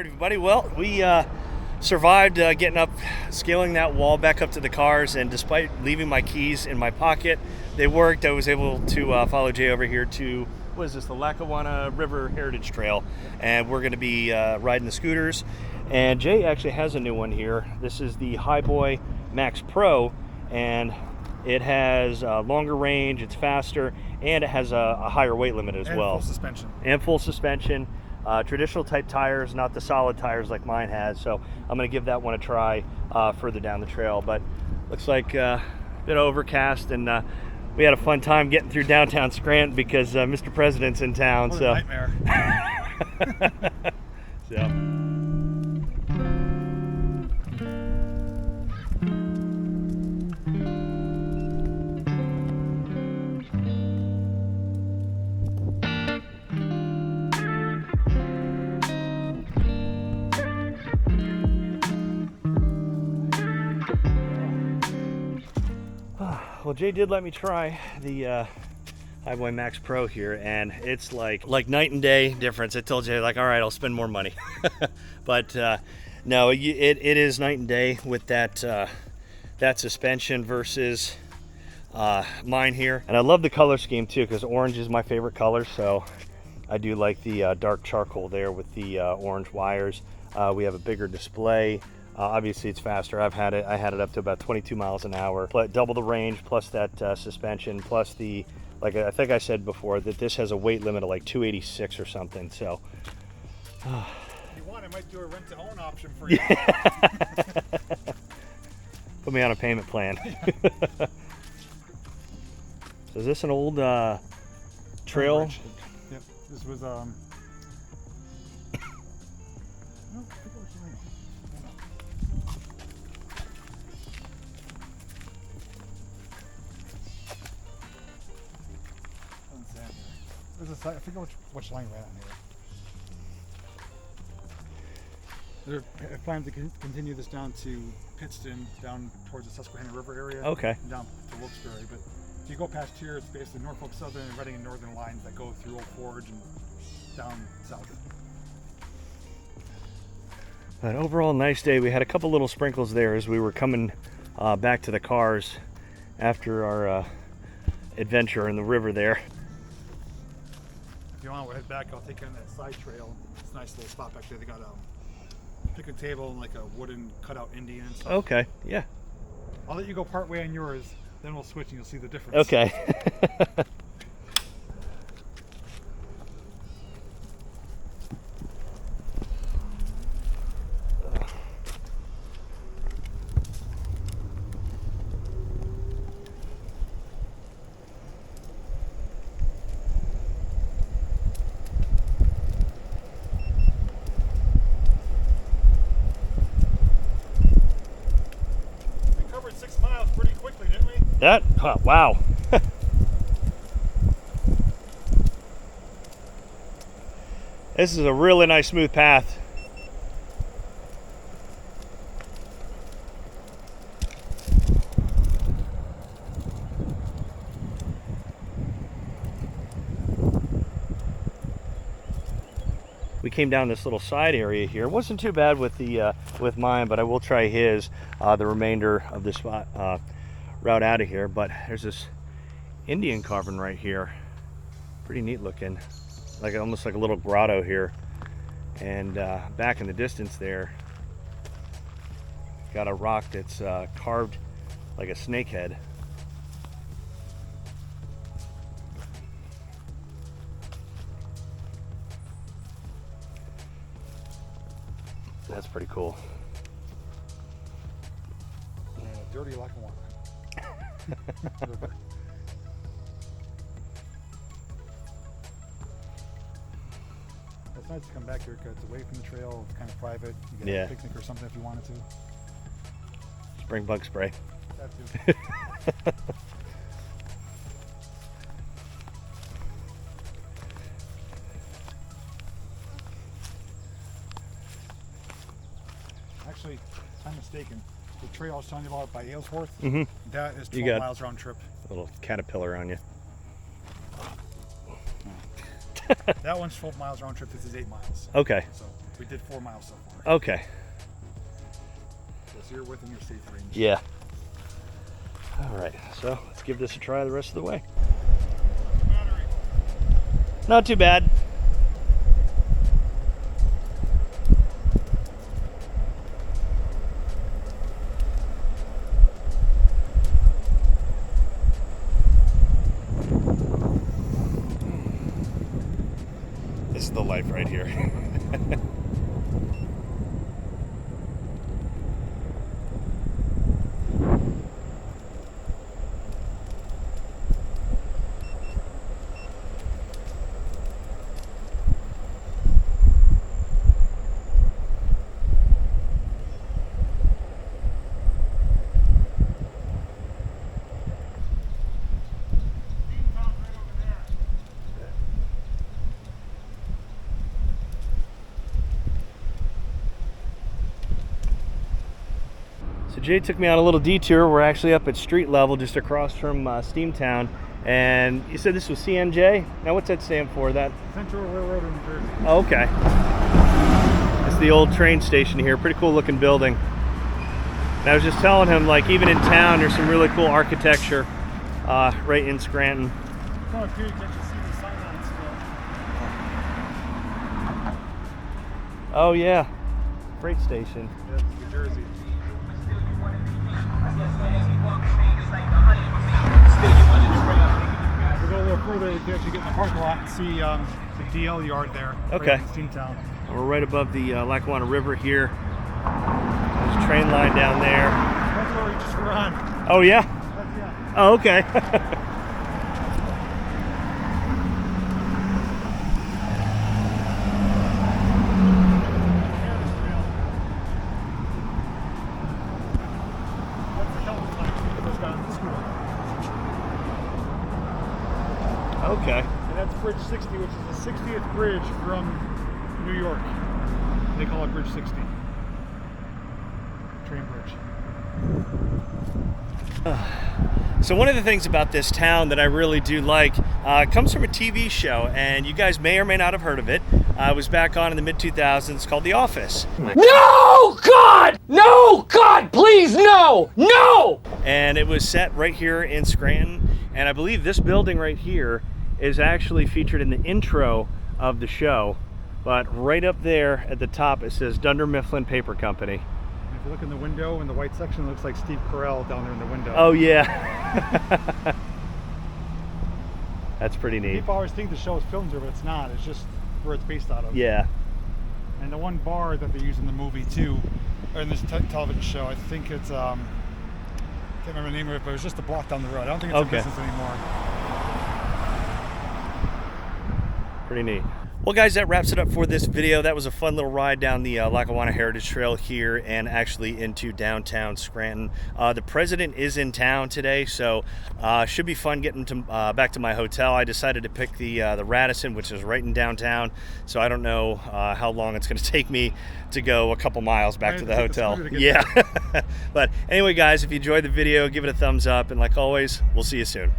right, everybody. Well, we survived getting up, scaling that wall back up to the cars, and despite leaving my keys in my pocket, they worked. I was able to follow Jay over here to, what is this, the Lackawanna River Heritage Trail, and we're going to be riding the scooters. And Jay actually has a new one here. This is the Hiboy Max Pro, and it has longer range, it's faster, and it has a higher weight limit as well. Full suspension. And full suspension. Traditional type tires, not the solid tires like mine has. So I'm going to give that one a try further down the trail. But looks like a bit overcast, and we had a fun time getting through downtown Scranton because Mr. President's in town. What so a nightmare. so. Well, Jay did let me try the Hiboy Max Pro here, and it's like night and day difference. I told Jay, like, all right, I'll spend more money. But no, it is night and day with that suspension versus mine here. And I love the color scheme too, because orange is my favorite color. So I do like the dark charcoal there with the orange wires. We have a bigger display. Obviously it's faster. I had it up to about 22 miles an hour, but double the range, plus that suspension, plus the, like I think I said before, that this has a weight limit of like 286 or something. So if you want, I might do a rent to own option for you. Put me on a payment plan. So is this an old trail? Yep, this was I forget which line we're at on here. They're planning to continue this down to Pittston, down towards the Susquehanna River area. Okay. And down to Wilkes-Barre. But if you go past here, it's basically Norfolk Southern and Reading and Northern lines that go through Old Forge and down south. An overall nice day. We had a couple little sprinkles there as we were coming back to the cars after our adventure in the river there. If you want to head back, I'll take you on that side trail. It's a nice little spot back there. They got a picnic table and like a wooden cutout Indian and stuff. Okay, yeah. I'll let you go part way on yours, then we'll switch and you'll see the difference. Okay. That, wow. This is a really nice smooth path. We came down this little side area here. It wasn't too bad with the with mine, but I will try his the remainder of this route out of here. But there's this Indian carving right here, pretty neat looking, like almost like a little grotto here. And back in the distance there, got a rock that's carved like a snake head. That's pretty cool. Yeah, dirty Lackawanna. It's nice to come back here because it's away from the trail. It's kind of private. You can have a picnic or something if you wanted to. Spring bug spray. That too. Actually, I'm mistaken. The trail I was telling you about by Aylesworth, that is 12 miles round trip. A little caterpillar on you. That one's 12 miles round trip. This is 8 miles. Okay. So We did 4 miles so far. Okay. So you're within your safe range. Yeah. All right, so let's give this a try the rest of the way. Not too bad. This is the life right here. So Jay took me on a little detour. We're actually up at street level just across from Steamtown. And you said this was CNJ? Now what's that stand for? That Central Railroad in New Jersey. Oh, okay. It's the old train station here. Pretty cool looking building. And I was just telling him, like, even in town, there's some really cool architecture right in Scranton. Oh, dude, you can actually see the sign on it still. Oh yeah, freight station. Yeah, New Jersey. We go a little further, we can actually get in the parking lot and see the DL yard there. Okay. Right in Steamtown. We're right above the Lackawanna River here. There's a train line down there. That's where we just run. Oh yeah? That's, yeah. Oh, okay. Okay. And that's Bridge 60, which is the 60th bridge from New York. They call it Bridge 60. Train bridge. So one of the things about this town that I really do like comes from a TV show, and you guys may or may not have heard of it. It was back on in the mid-2000s called The Office. No, God! No, God, please, no! No! And it was set right here in Scranton, and I believe this building right here is actually featured in the intro of the show. But right up there at the top it says Dunder Mifflin Paper Company. And if you look in the window in the white section, it looks like Steve Carell down there in the window. Oh yeah. That's pretty neat. People always think the show is filmed here, but it's not. It's just where it's based out of. Yeah. And the one bar that they use in the movie too, or in this television show, I think it's can't remember the name of it, but it was just a block down the road. I don't think it's in business anymore. Pretty neat. Well guys, that wraps it up for this video. That was a fun little ride down the Lackawanna Heritage Trail here and actually into downtown Scranton. The president is in town today, so should be fun getting to, back to my hotel. I decided to pick the Radisson, which is right in downtown, so I don't know how long it's going to take me to go a couple miles back to the hotel. Yeah. But anyway guys, if you enjoyed the video, give it a thumbs up, and like always, we'll see you soon.